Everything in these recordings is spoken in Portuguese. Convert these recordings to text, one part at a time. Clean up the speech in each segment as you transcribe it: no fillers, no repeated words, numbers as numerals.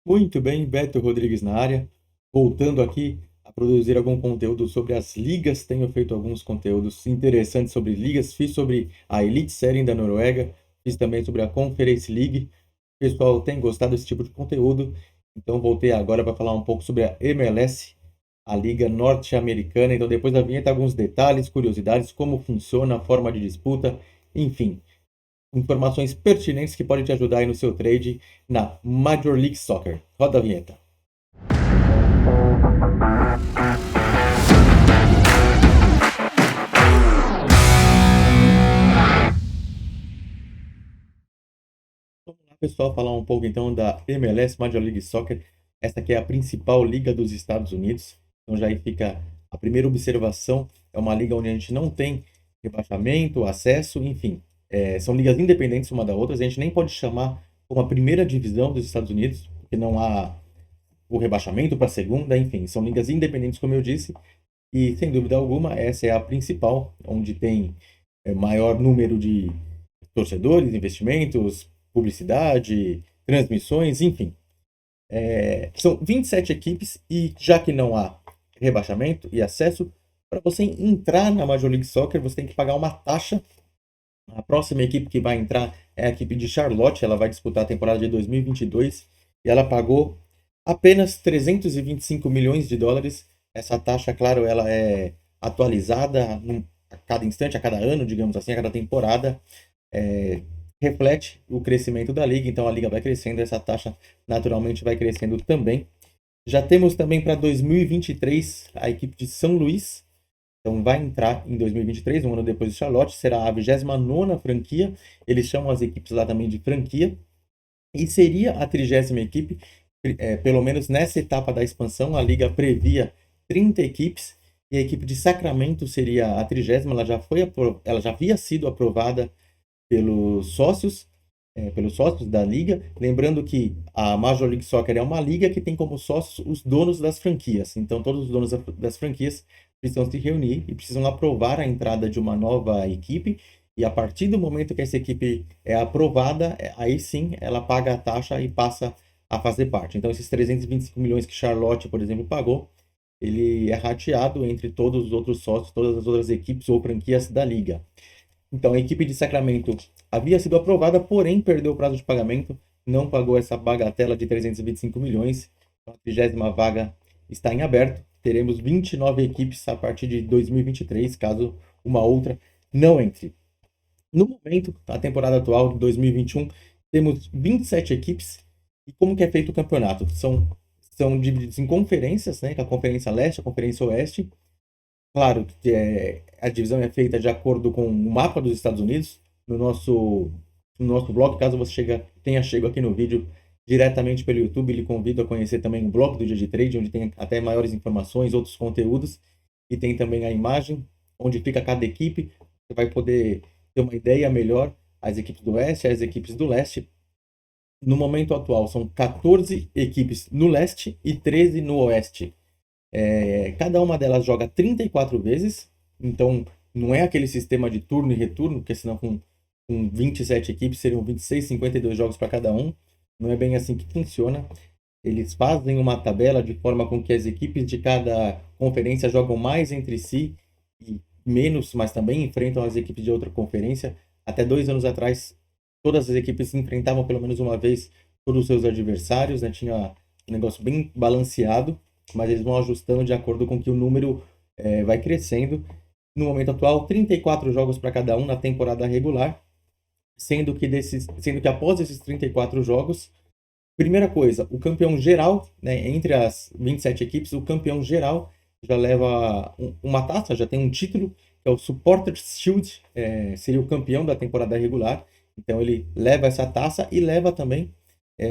Muito bem, Beto Rodrigues na área. Voltando aqui a produzir algum conteúdo sobre as ligas. Tenho feito alguns conteúdos interessantes sobre ligas. Fiz sobre a Elite Série da Noruega. Fiz também sobre a Conference League. O pessoal tem gostado desse tipo de conteúdo. Então voltei agora para falar um pouco sobre a MLS, a Liga Norte-Americana. Então depois da vinheta, alguns detalhes, curiosidades, como funciona a forma de disputa, enfim, informações pertinentes que podem te ajudar aí no seu trade na Major League Soccer. Roda a vinheta. Vamos lá, pessoal, falar um pouco então da MLS, Major League Soccer. Essa aqui é a principal liga dos Estados Unidos. Então já aí fica a primeira observação. É uma liga onde a gente não tem rebaixamento, acesso, enfim. São ligas independentes uma da outra. A gente nem pode chamar como a primeira divisão dos Estados Unidos, porque não há o rebaixamento para a segunda, enfim. São ligas independentes, como eu disse. E, sem dúvida alguma, essa é a principal, onde tem maior número de torcedores, investimentos, publicidade, transmissões, enfim. São 27 equipes e, já que não há rebaixamento e acesso, para você entrar na Major League Soccer, você tem que pagar uma taxa. A próxima equipe que vai entrar é a equipe de Charlotte, ela vai disputar a temporada de 2022 e ela pagou apenas 325 milhões de dólares. Essa taxa, claro, ela é atualizada a cada instante, a cada ano, digamos assim, a cada temporada. É, reflete o crescimento da liga, então a liga vai crescendo, essa taxa naturalmente vai crescendo também. Já temos também para 2023 a equipe de São Luís, então vai entrar em 2023, um ano depois de Charlotte, será a 29ª franquia, eles chamam as equipes lá também de franquia, e seria a 30ª equipe, pelo menos nessa etapa da expansão, a liga previa 30 equipes, e a equipe de Sacramento seria a 30ª, ela já havia sido aprovada pelos sócios da liga. Lembrando que a Major League Soccer é uma liga que tem como sócios os donos das franquias. Então, todos os donos das franquias precisam se reunir e precisam aprovar a entrada de uma nova equipe. E a partir do momento que essa equipe é aprovada, aí sim ela paga a taxa e passa a fazer parte. Então, esses 325 milhões que Charlotte, por exemplo, pagou, ele é rateado entre todos os outros sócios, todas as outras equipes ou franquias da liga. Então, a equipe de Sacramento havia sido aprovada, porém perdeu o prazo de pagamento, não pagou essa bagatela de 325 milhões. Então, a 30ª vaga está em aberto. Teremos 29 equipes a partir de 2023, caso uma outra não entre. No momento, a temporada atual de 2021, temos 27 equipes. E como que é feito o campeonato? São divididos em conferências, né? Que é a Conferência Leste, a Conferência Oeste. Claro que a divisão é feita de acordo com o mapa dos Estados Unidos. No nosso blog, caso você tenha chego aqui no vídeo diretamente pelo YouTube, lhe convido a conhecer também o blog do Dia de Trade, onde tem até maiores informações, outros conteúdos, e tem também a imagem onde fica cada equipe. Você vai poder ter uma ideia melhor, as equipes do Oeste, as equipes do Leste. No momento atual, são 14 equipes no Leste e 13 no Oeste. Cada uma delas joga 34 vezes, então não é aquele sistema de turno e retorno, porque senão com 27 equipes seriam 26, 52 jogos para cada um. Não é bem assim que funciona. Eles fazem uma tabela de forma com que as equipes de cada conferência jogam mais entre si e menos, mas também enfrentam as equipes de outra conferência. Até 2 anos atrás, todas as equipes se enfrentavam pelo menos uma vez todos os seus adversários, né? Tinha um negócio bem balanceado, mas eles vão ajustando de acordo com que o número vai crescendo. No momento atual, 34 jogos para cada um na temporada regular, sendo que após esses 34 jogos, primeira coisa, o campeão geral, né, entre as 27 equipes, o campeão geral já leva uma taça, já tem um título, que é o Supporters Shield, seria o campeão da temporada regular. Então ele leva essa taça e leva também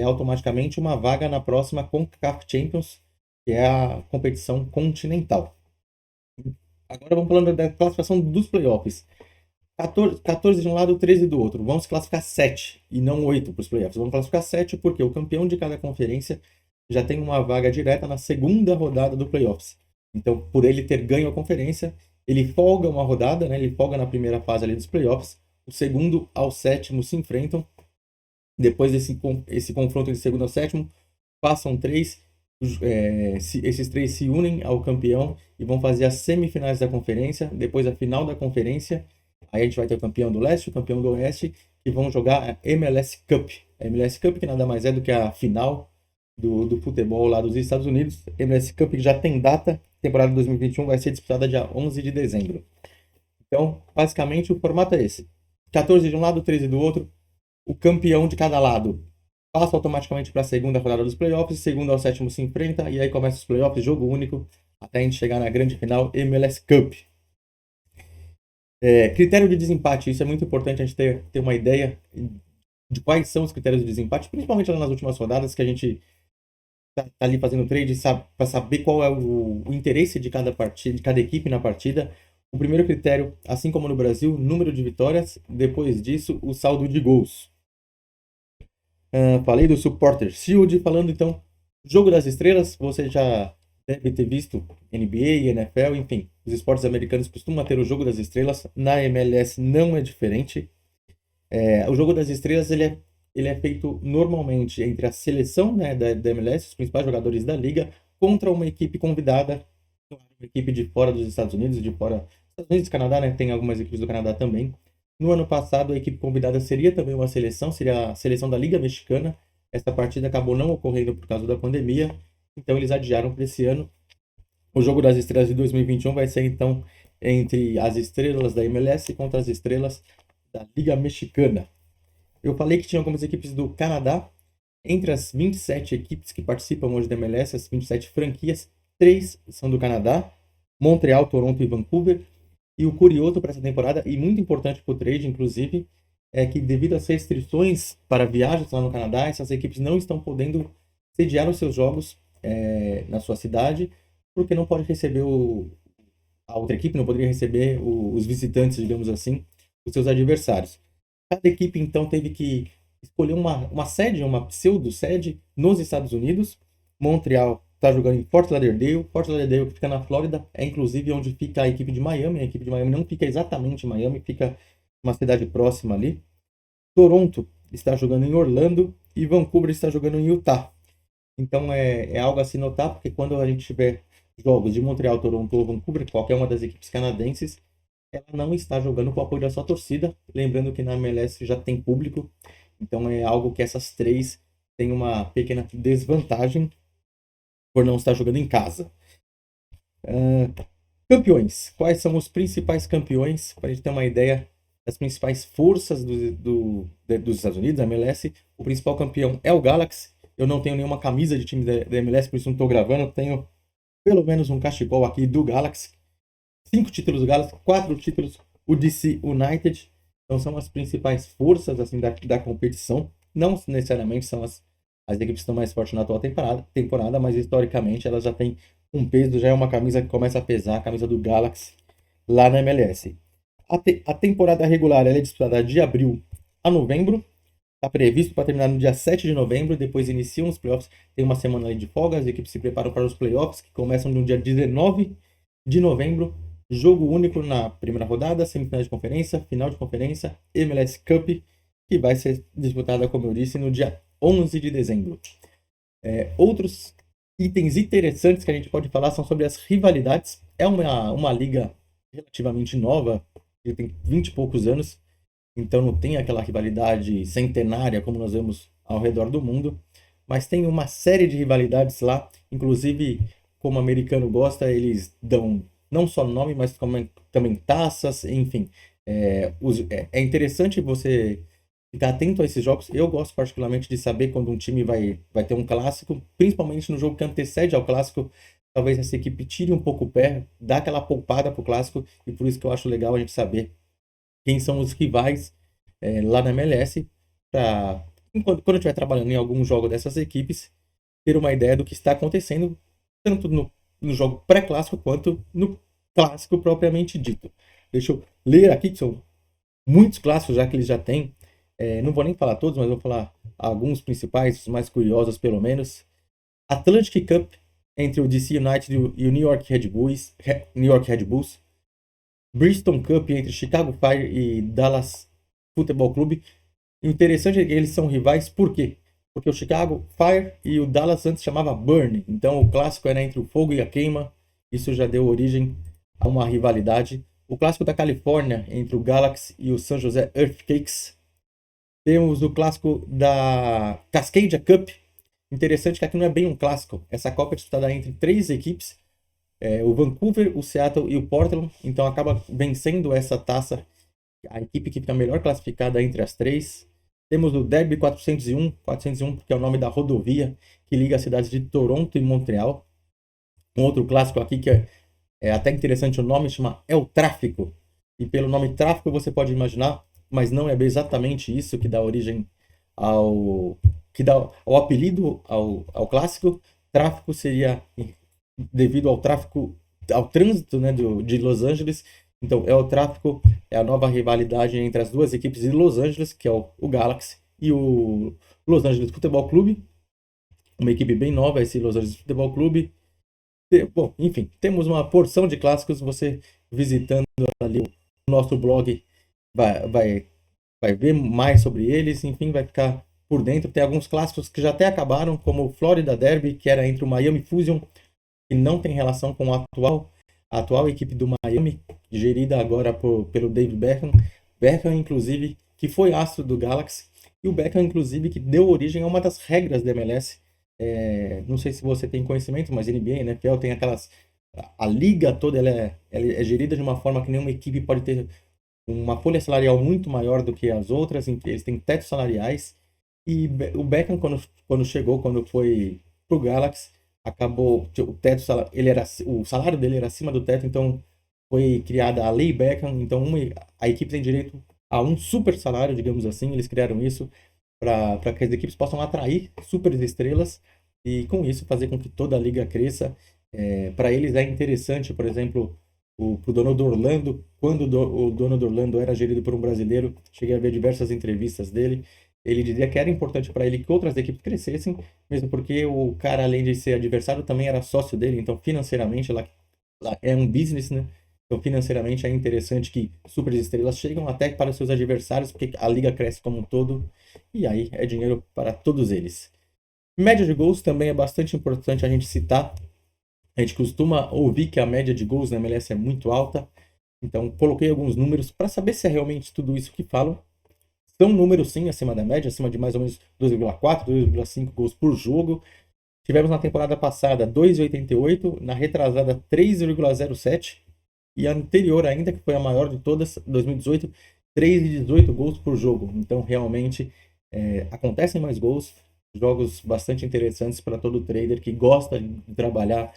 automaticamente uma vaga na próxima CONCACAF Champions, que é a competição continental. Agora vamos falando da classificação dos playoffs. 14 de um lado, 13 do outro. Vamos classificar 7 e não 8 para os playoffs. Vamos classificar 7 porque o campeão de cada conferência já tem uma vaga direta na segunda rodada do playoffs. Então, por ele ter ganho a conferência, ele folga uma rodada, né? Ele folga na primeira fase ali dos playoffs. O segundo ao sétimo se enfrentam. Depois desse esse confronto de segundo ao sétimo, passam três, esses três se unem ao campeão e vão fazer as semifinais da conferência, depois a final da conferência. Aí a gente vai ter o campeão do leste, o campeão do oeste, que vão jogar a MLS Cup. A MLS Cup, que nada mais é do que a final do futebol lá dos Estados Unidos. A MLS Cup que já tem data, temporada 2021 vai ser disputada dia 11 de dezembro. Então, basicamente, o formato é esse: 14 de um lado, 13 do outro. O campeão de cada lado passa automaticamente para a segunda rodada dos playoffs, segundo ao sétimo se enfrenta, e aí começa os playoffs, jogo único, até a gente chegar na grande final MLS Cup. Critério de desempate, isso é muito importante a gente ter uma ideia de quais são os critérios de desempate, principalmente lá nas últimas rodadas, que a gente tá ali fazendo trade para saber qual é o interesse de cada partida, de cada equipe na partida. O primeiro critério, assim como no Brasil, número de vitórias, depois disso, o saldo de gols. Falei do Supporter Shield, falando então, Jogo das Estrelas, você já deve ter visto NBA, NFL, enfim, os esportes americanos costumam ter o Jogo das Estrelas, na MLS não é diferente. O Jogo das Estrelas ele é feito normalmente entre a seleção, né, da MLS, os principais jogadores da liga, contra uma equipe convidada, uma equipe de fora dos Estados Unidos, de fora dos Estados Unidos e Canadá, né, tem algumas equipes do Canadá também. No ano passado, a equipe convidada seria também uma seleção, seria a seleção da Liga Mexicana. Essa partida acabou não ocorrendo por causa da pandemia, então eles adiaram para esse ano. O Jogo das Estrelas de 2021 vai ser, então, entre as estrelas da MLS contra as estrelas da Liga Mexicana. Eu falei que tinha algumas equipes do Canadá. Entre as 27 equipes que participam hoje da MLS, as 27 franquias, 3 são do Canadá: Montreal, Toronto e Vancouver. E o curioso para essa temporada, e muito importante para o trade, inclusive, é que devido às restrições para viagens lá no Canadá, essas equipes não estão podendo sediar os seus jogos na sua cidade, porque não pode receber a outra equipe, não poderia receber os visitantes, digamos assim, os seus adversários. Cada equipe, então, teve que escolher uma sede, uma pseudo-sede nos Estados Unidos. Montreal está jogando em Fort Lauderdale. Fort Lauderdale, que fica na Flórida, é inclusive onde fica a equipe de Miami. A equipe de Miami não fica exatamente em Miami, fica uma cidade próxima ali. Toronto está jogando em Orlando e Vancouver está jogando em Utah. Então é algo a se notar, porque quando a gente tiver jogos de Montreal, Toronto ou Vancouver, qualquer uma das equipes canadenses, ela não está jogando com o apoio da sua torcida. Lembrando que na MLS já tem público, então é algo que essas três têm uma pequena desvantagem por não estar jogando em casa. Campeões. Quais são os principais campeões? Para a gente ter uma ideia das principais forças dos Estados Unidos, da MLS. O principal campeão é o Galaxy. Eu não tenho nenhuma camisa de time da MLS, por isso não estou gravando. Eu tenho pelo menos um cachecol aqui do Galaxy. 5 títulos do Galaxy, 4 títulos o DC United. Então são as principais forças assim da competição. Não necessariamente são as equipes que estão mais fortes na atual temporada, mas historicamente elas já têm um peso, já é uma camisa que começa a pesar, a camisa do Galaxy lá na MLS. A temporada regular ela é disputada de abril a novembro. Está previsto para terminar no dia 7 de novembro, depois iniciam os playoffs, tem uma semana ali de folga, as equipes se preparam para os playoffs, que começam no dia 19 de novembro, jogo único na primeira rodada, semifinal de conferência, final de conferência, MLS Cup, que vai ser disputada, como eu disse, no dia 11 de dezembro. Outros itens interessantes que a gente pode falar são sobre as rivalidades. É uma liga relativamente nova, que tem 20 e poucos anos, então não tem aquela rivalidade centenária como nós vemos ao redor do mundo, mas tem uma série de rivalidades lá, inclusive, como o americano gosta, eles dão não só nome, mas também taças, enfim. É interessante você ficar atento a esses jogos. Eu gosto particularmente de saber quando um time vai ter um clássico, principalmente no jogo que antecede ao clássico. Talvez essa equipe tire um pouco o pé, dá aquela poupada pro clássico, e por isso que eu acho legal a gente saber quem são os rivais lá na MLS, para quando eu estiver trabalhando em algum jogo dessas equipes, ter uma ideia do que está acontecendo, tanto no jogo pré-clássico quanto no clássico propriamente dito. Deixa eu ler aqui, que são muitos clássicos já que eles já têm. Não vou nem falar todos, mas vou falar alguns principais, os mais curiosos pelo menos. Atlantic Cup entre o DC United e o New York Red Bulls. Bristol Cup entre Chicago Fire e Dallas Futebol Clube. O interessante é que eles são rivais, por quê? porque o Chicago Fire e o Dallas antes chamava Burn. Então o clássico era entre o fogo e a queima. Isso já deu origem a uma rivalidade. O clássico da Califórnia entre o Galaxy e o San Jose Earthquakes. Temos o clássico da Cascadia Cup. Interessante que aqui não é bem um clássico. Essa Copa é disputada entre 3 equipes. O Vancouver, o Seattle e o Portland. Então acaba vencendo essa taça a equipe que fica melhor classificada entre as 3. Temos o Derby 401 porque é o nome da rodovia que liga as cidades de Toronto e Montreal. Um outro clássico aqui que é até interessante o nome, chama El Tráfico. E pelo nome tráfico você pode imaginar, mas não é exatamente isso que dá origem ao que dá ao apelido ao clássico. Tráfico seria devido ao tráfico, ao trânsito, né, de Los Angeles. Então, é o tráfico, é a nova rivalidade entre as duas equipes de Los Angeles, que é o Galaxy e o Los Angeles Futebol Clube. Uma equipe bem nova, esse Los Angeles Futebol Clube. Bom, enfim, temos uma porção de clássicos. Você visitando ali o nosso blog vai ver mais sobre eles, enfim, vai ficar por dentro. Tem alguns clássicos que já até acabaram, como o Florida Derby, que era entre o Miami Fusion, que não tem relação com a atual equipe do Miami, gerida agora pelo David Beckham. Beckham, inclusive, que foi astro do Galaxy, e o Beckham, inclusive, que deu origem a uma das regras da MLS. Não sei se você tem conhecimento, mas NBA, NFL tem aquelas... A liga toda ela é gerida de uma forma que nenhuma equipe pode ter uma folha salarial muito maior do que as outras. Eles têm tetos salariais. E o Beckham, quando chegou, quando foi pro Galaxy, acabou o teto, o salário dele era acima do teto, então foi criada a Lei Beckham. Então a equipe tem direito a um super salário, digamos assim. Eles criaram isso para que as equipes possam atrair super estrelas e com isso fazer com que toda a liga cresça. Para eles é interessante, por exemplo, o dono do Orlando, quando o dono do Orlando era gerido por um brasileiro, cheguei a ver diversas entrevistas dele. Ele dizia que era importante para ele que outras equipes crescessem, mesmo porque o cara, além de ser adversário, também era sócio dele. Então, financeiramente, lá é um business, né? Então, financeiramente, é interessante que superestrelas chegam até para seus adversários, porque a liga cresce como um todo, e aí é dinheiro para todos eles. Média de gols também é bastante importante a gente citar. A gente costuma ouvir que a média de gols na MLS é muito alta. Então, coloquei alguns números para saber se é realmente tudo isso que falam. São números, sim, acima da média, acima de mais ou menos 2,4, 2,5 gols por jogo. Tivemos na temporada passada 2,88, na retrasada 3,07 e a anterior ainda, que foi a maior de todas, 2018, 3,18 gols por jogo. Então, realmente, acontecem mais gols, jogos bastante interessantes para todo trader que gosta de trabalhar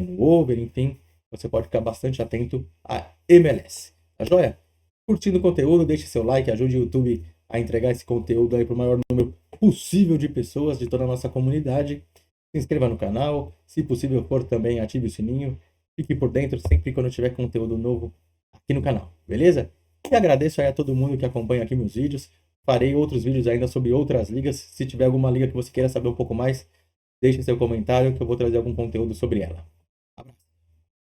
no over, enfim, você pode ficar bastante atento à MLS. Tá joia? Curtindo o conteúdo, deixe seu like, ajude o YouTube a entregar esse conteúdo aí para o maior número possível de pessoas de toda a nossa comunidade. Se inscreva no canal, se possível for também ative o sininho, fique por dentro sempre quando tiver conteúdo novo aqui no canal, beleza? E agradeço aí a todo mundo que acompanha aqui meus vídeos. Farei outros vídeos ainda sobre outras ligas. Se tiver alguma liga que você queira saber um pouco mais, deixe seu comentário que eu vou trazer algum conteúdo sobre ela.